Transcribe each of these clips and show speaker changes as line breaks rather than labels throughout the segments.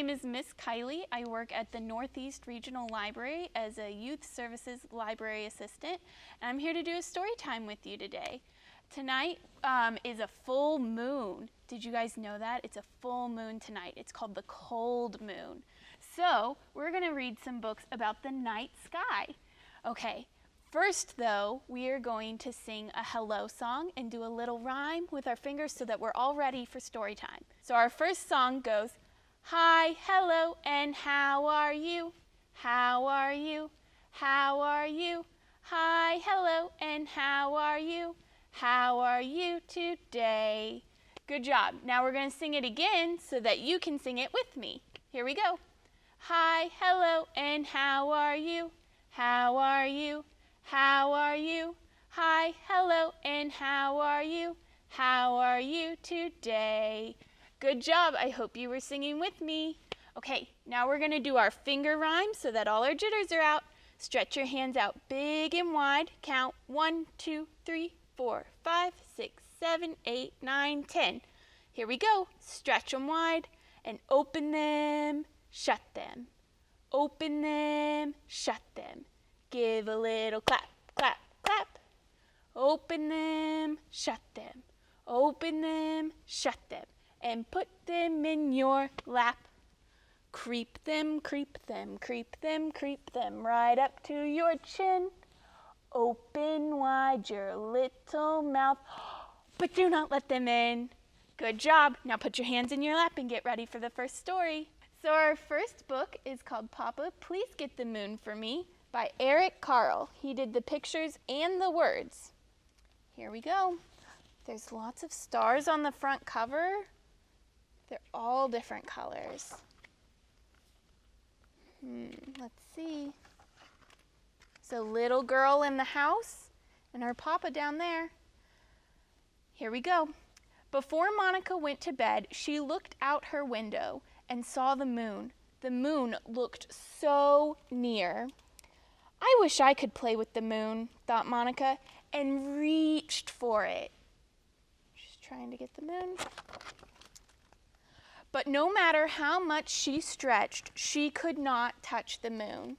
name is Miss Kylee. I work at the Northeast Regional Library as a Youth Services Library Assistant, and I'm here to do a story time with you today. Tonight is a full moon. Did you guys know that? It's a full moon tonight. It's called the cold moon. So we're going to read some books about the night sky. Okay, first though, we are going to sing a hello song and do a little rhyme with our fingers so that we're all ready for story time. So our first song goes, hi, hello, and how are you? How are you? How are you? Hi, hello, and how are you? How are you today? Good job. Now we're going to sing it again so that you can sing it with me. Here we go. Hi, hello, and how are you? How are you? How are you? Hi, hello, and how are you? How are you today? Good job. I hope you were singing with me. Okay, now we're going to do our finger rhyme so that all our jitters are out. Stretch your hands out big and wide. Count 1, 2, 3, 4, 5, 6, 7, 8, 9, 10. Here we go. Stretch them wide and open them, shut them. Open them, shut them. Give a little clap, clap, clap. Open them, shut them. Open them, shut them. And put them in your lap. Creep them, creep them, creep them, creep them right up to your chin. Open wide your little mouth, but do not let them in. Good job. Now put your hands in your lap and get ready for the first story. So our first book is called Papa, Please Get the Moon for Me by Eric Carle. He did the pictures and the words. Here we go. There's lots of stars on the front cover. They're all different colors. Let's see. There's a little girl in the house and her papa down there. Here we go. Before Monica went to bed, she looked out her window and saw the moon. The moon looked so near. I wish I could play with the moon, thought Monica, and reached for it. She's trying to get the moon. But no matter how much she stretched, she could not touch the moon.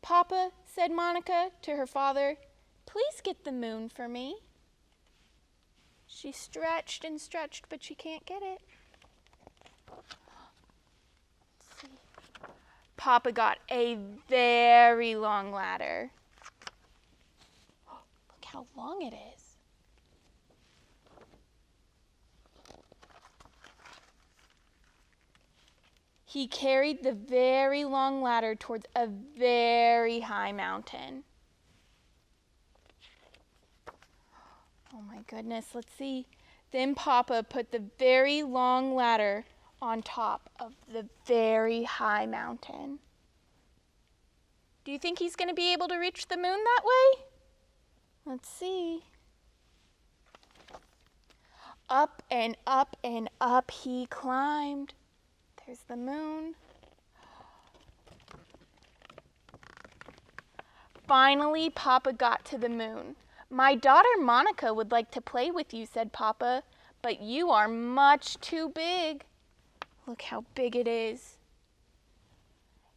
Papa, said Monica to her father, please get the moon for me. She stretched and stretched, but she can't get it. Let's see. Papa got a very long ladder. Look how long it is. He carried the very long ladder towards a very high mountain. Oh my goodness, let's see. Then Papa put the very long ladder on top of the very high mountain. Do you think he's going to be able to reach the moon that way? Let's see. Up and up and up he climbed. There's the moon. Finally, Papa got to the moon. My daughter Monica would like to play with you, said Papa, but you are much too big. Look how big it is.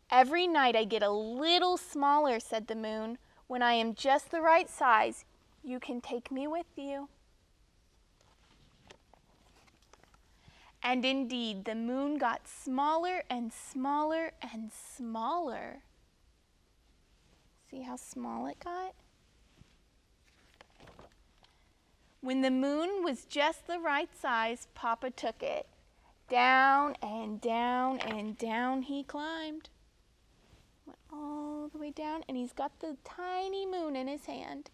Every night I get a little smaller, said the moon. When I am just the right size, you can take me with you. And indeed, the moon got smaller and smaller and smaller. See how small it got? When the moon was just the right size, Papa took it. Down and down and down he climbed. Went all the way down, and he's got the tiny moon in his hand.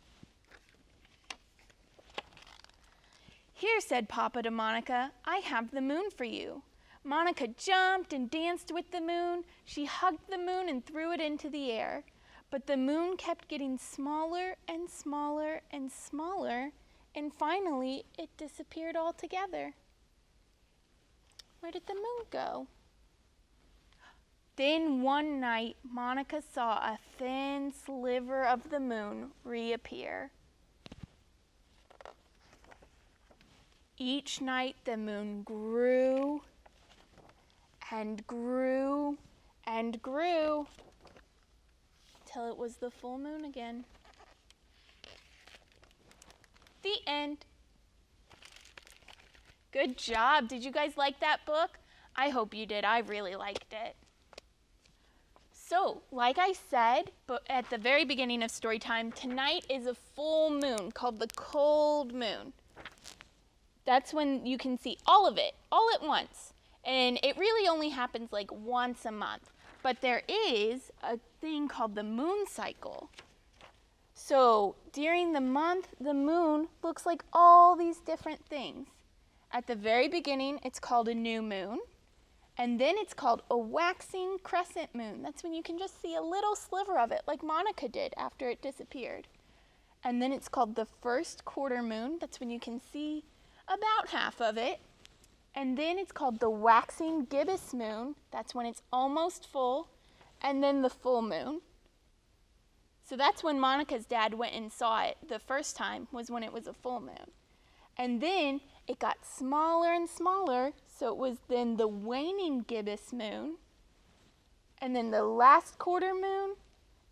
Here, said Papa to Monica, I have the moon for you. Monica jumped and danced with the moon. She hugged the moon and threw it into the air. But the moon kept getting smaller and smaller and smaller, and finally it disappeared altogether. Where did the moon go? Then one night, Monica saw a thin sliver of the moon reappear. Each night the moon grew and grew and grew till it was the full moon again. The end. Good job. Did you guys like that book? I hope you did. I really liked it. So, like I said at the very beginning of Storytime, tonight is a full moon called the cold moon. That's when you can see all of it, all at once. And it really only happens like once a month. But there is a thing called the moon cycle. So, during the month, the moon looks like all these different things. At the very beginning, it's called a new moon. And then it's called a waxing crescent moon. That's when you can just see a little sliver of it, like Monica did after it disappeared. And then it's called the first quarter moon. That's when you can see about half of it. And then it's called the waxing gibbous moon. That's when it's almost full. And then the full moon. So that's when Monica's dad went and saw it the first time, was when it was a full moon. And then it got smaller and smaller, so it was then the waning gibbous moon, and then the last quarter moon,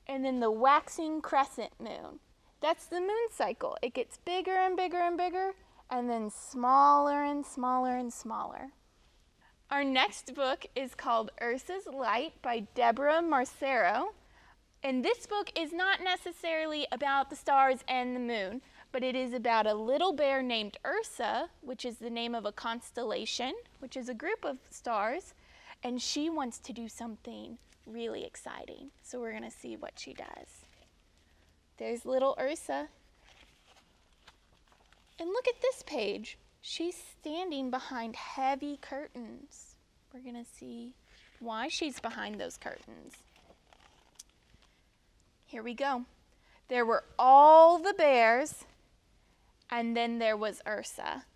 and then the waxing crescent moon. That's the moon cycle. It gets bigger and bigger and bigger, and then smaller and smaller and smaller. Our next book is called Ursas Light by Deborah Marcero. And this book is not necessarily about the stars and the moon, but it is about a little bear named Ursa, which is the name of a constellation, which is a group of stars, and she wants to do something really exciting. So we're going to see what she does. There's little Ursa. And look at this page. She's standing behind heavy curtains. We're going to see why she's behind those curtains. Here we go. There were all the bears, and then there was Ursa.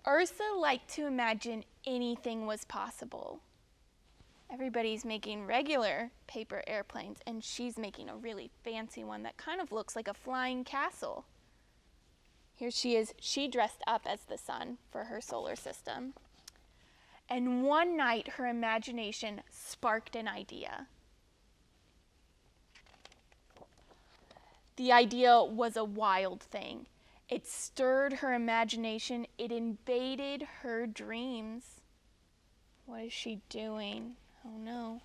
Ursa liked to imagine anything was possible. Everybody's making regular paper airplanes, and she's making a really fancy one that kind of looks like a flying castle. Here she is. She dressed up as the sun for her solar system. And one night, her imagination sparked an idea. The idea was a wild thing. It stirred her imagination. It invaded her dreams. What is she doing? Oh no.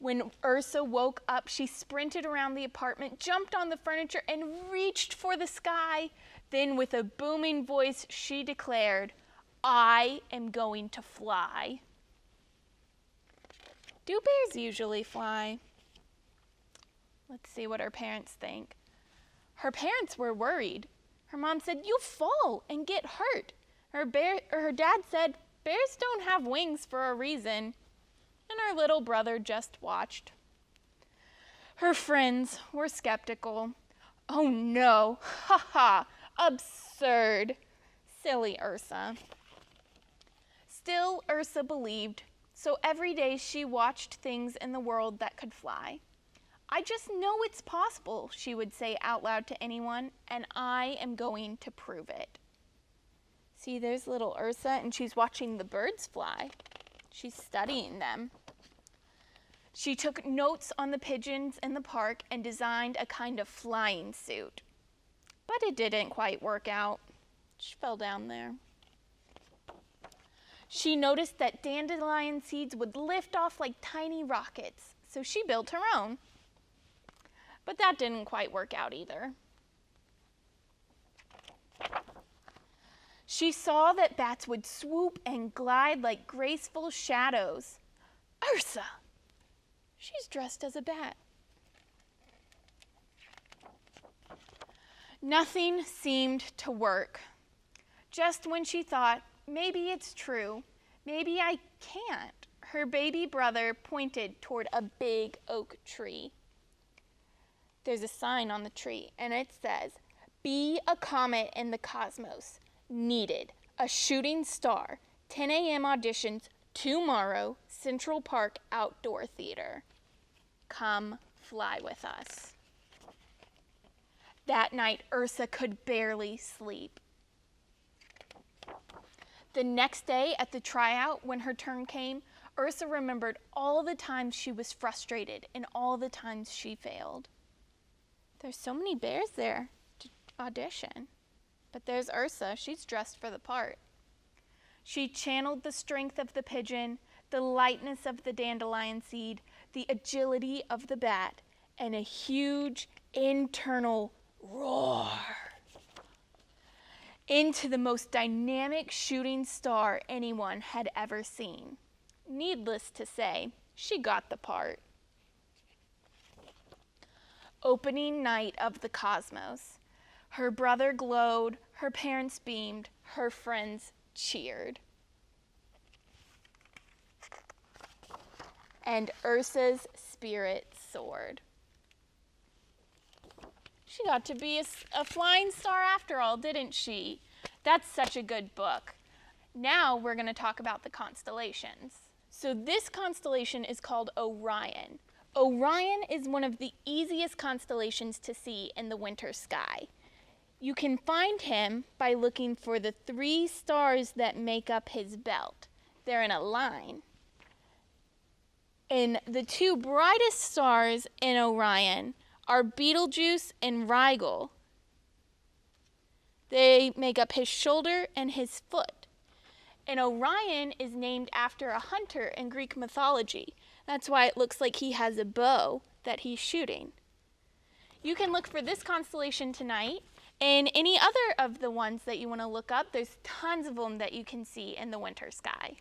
When Ursa woke up, she sprinted around the apartment, jumped on the furniture, and reached for the sky. Then with a booming voice, she declared, "I am going to fly." Do bears usually fly? Let's see what her parents think. Her parents were worried. Her mom said, "You'll fall and get hurt." Her dad said, "Bears don't have wings for a reason." And her little brother just watched. Her friends were skeptical. "Oh no, ha ha, absurd. Silly Ursa." Still, Ursa believed, so every day she watched things in the world that could fly. "I just know it's possible," she would say out loud to anyone, "and I am going to prove it." See, there's little Ursa, and she's watching the birds fly. She's studying them. She took notes on the pigeons in the park and designed a kind of flying suit. But it didn't quite work out. She fell down there. She noticed that dandelion seeds would lift off like tiny rockets, so she built her own. But that didn't quite work out either. She saw that bats would swoop and glide like graceful shadows. Ursa! She's dressed as a bat. Nothing seemed to work. Just when she thought, maybe it's true, maybe I can't, her baby brother pointed toward a big oak tree. There's a sign on the tree, and it says, "Be a comet in the cosmos. Needed. A shooting star. 10 a.m. auditions tomorrow, Central Park Outdoor Theater. Come fly with us." That night, Ursa could barely sleep. The next day at the tryout, when her turn came, Ursa remembered all the times she was frustrated and all the times she failed. There's so many bears there to audition. But there's Ursa. She's dressed for the part. She channeled the strength of the pigeon, the lightness of the dandelion seed, the agility of the bat, and a huge internal roar into the most dynamic shooting star anyone had ever seen. Needless to say, she got the part. Opening night of the cosmos. Her brother glowed, her parents beamed, her friends cheered. And Ursa's spirit soared. She got to be a flying star after all, didn't she? That's such a good book. Now we're going to talk about the constellations. So this constellation is called Orion. Orion is one of the easiest constellations to see in the winter sky. You can find him by looking for the 3 stars that make up his belt. They're in a line. And the 2 brightest stars in Orion are Betelgeuse and Rigel. They make up his shoulder and his foot. And Orion is named after a hunter in Greek mythology. That's why it looks like he has a bow that he's shooting. You can look for this constellation tonight and any other of the ones that you want to look up. There's tons of them that you can see in the winter sky.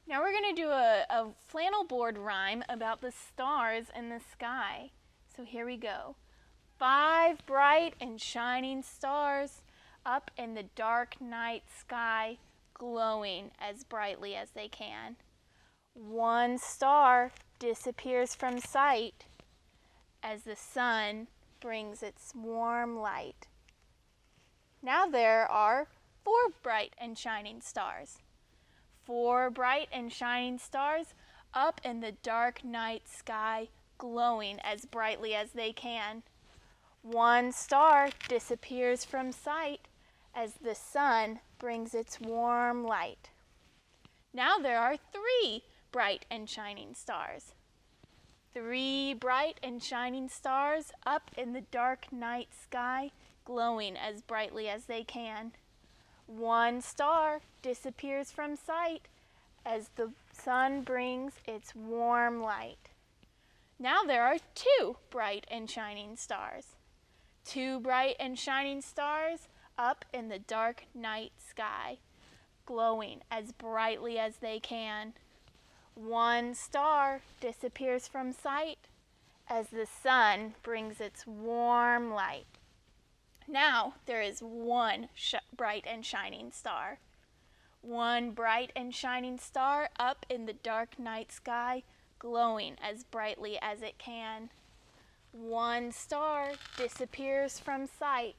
Now we're going to do a flannel board rhyme about the stars in the sky. So here we go. 5 bright and shining stars up in the dark night sky, glowing as brightly as they can. 1 star disappears from sight as the sun brings its warm light. Now there are 4 bright and shining stars. 4 bright and shining stars up in the dark night sky, glowing as brightly as they can. 1 star disappears from sight as the sun brings its warm light. Now there are 3 bright and shining stars. 3 bright and shining stars up in the dark night sky, glowing as brightly as they can. 1 star disappears from sight as the sun brings its warm light. Now there are 2 bright and shining stars. 2 bright and shining stars up in the dark night sky, glowing as brightly as they can. 1 star disappears from sight as the sun brings its warm light. Now there is 1 bright and shining star. 1 bright and shining star up in the dark night sky, glowing as brightly as it can. 1 star disappears from sight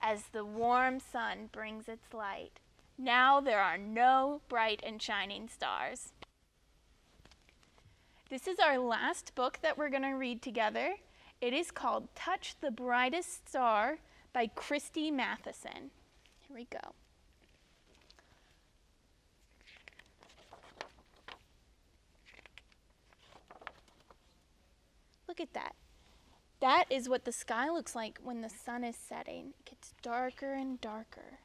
as the warm sun brings its light. Now there are no bright and shining stars. This is our last book that we're going to read together. It is called Touch the Brightest Star by Christy Matheson. Here we go. Look at that. That is what the sky looks like when the sun is setting. It gets darker and darker.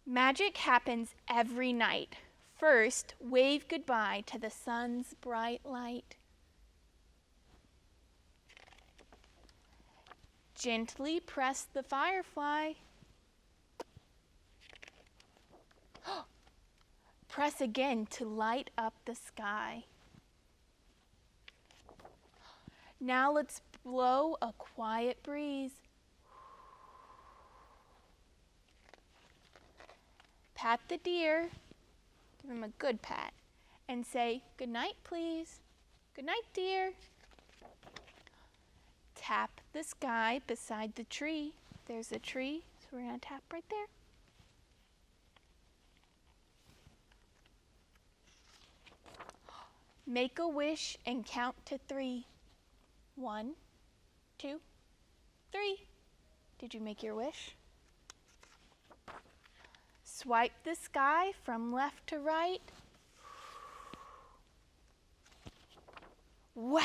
Magic happens every night. First, wave goodbye to the sun's bright light. Gently press the firefly. Press again to light up the sky. Now let's blow a quiet breeze. Pat the deer, give him a good pat, and say, "Good night, please. Good night, dear." Tap the sky beside the tree. There's a tree, so we're going to tap right there. Make a wish and count to 3. 1, 2, 3. Did you make your wish? Swipe the sky from left to right. Wow!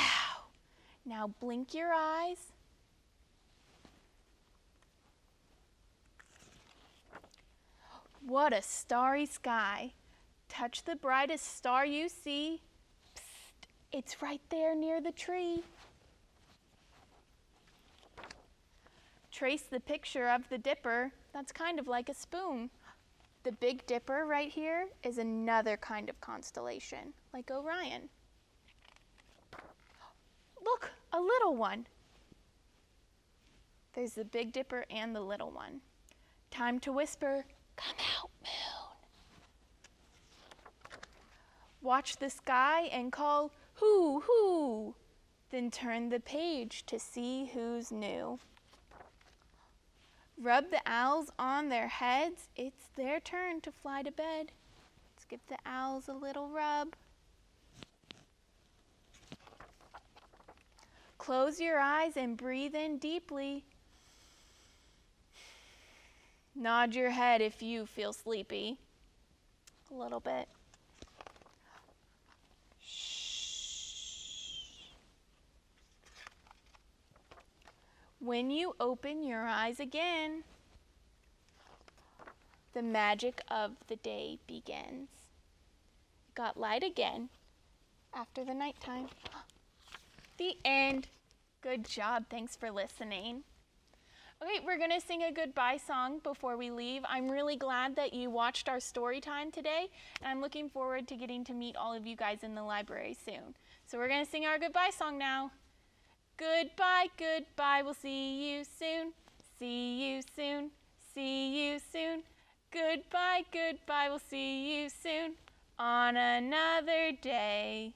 Now blink your eyes. What a starry sky. Touch the brightest star you see. Psst, it's right there near the tree. Trace the picture of the Dipper. That's kind of like a spoon. The Big Dipper right here is another kind of constellation, like Orion. Look, a little one. There's the Big Dipper and the little one. Time to whisper, "Come out, moon." Watch the sky and call, "Hoo, hoo." Then turn the page to see who's new. Rub the owls on their heads. It's their turn to fly to bed. Let's give the owls a little rub. Close your eyes and breathe in deeply. Nod your head if you feel sleepy. A little bit. Shh. When you open your eyes again, the magic of the day begins. It got light again after the nighttime. The end. Good job. Thanks for listening. Okay, we're going to sing a goodbye song before we leave. I'm really glad that you watched our story time today, and I'm looking forward to getting to meet all of you guys in the library soon. So we're going to sing our goodbye song now. Goodbye, goodbye, we'll see you soon. See you soon, see you soon. Goodbye, goodbye, we'll see you soon on another day.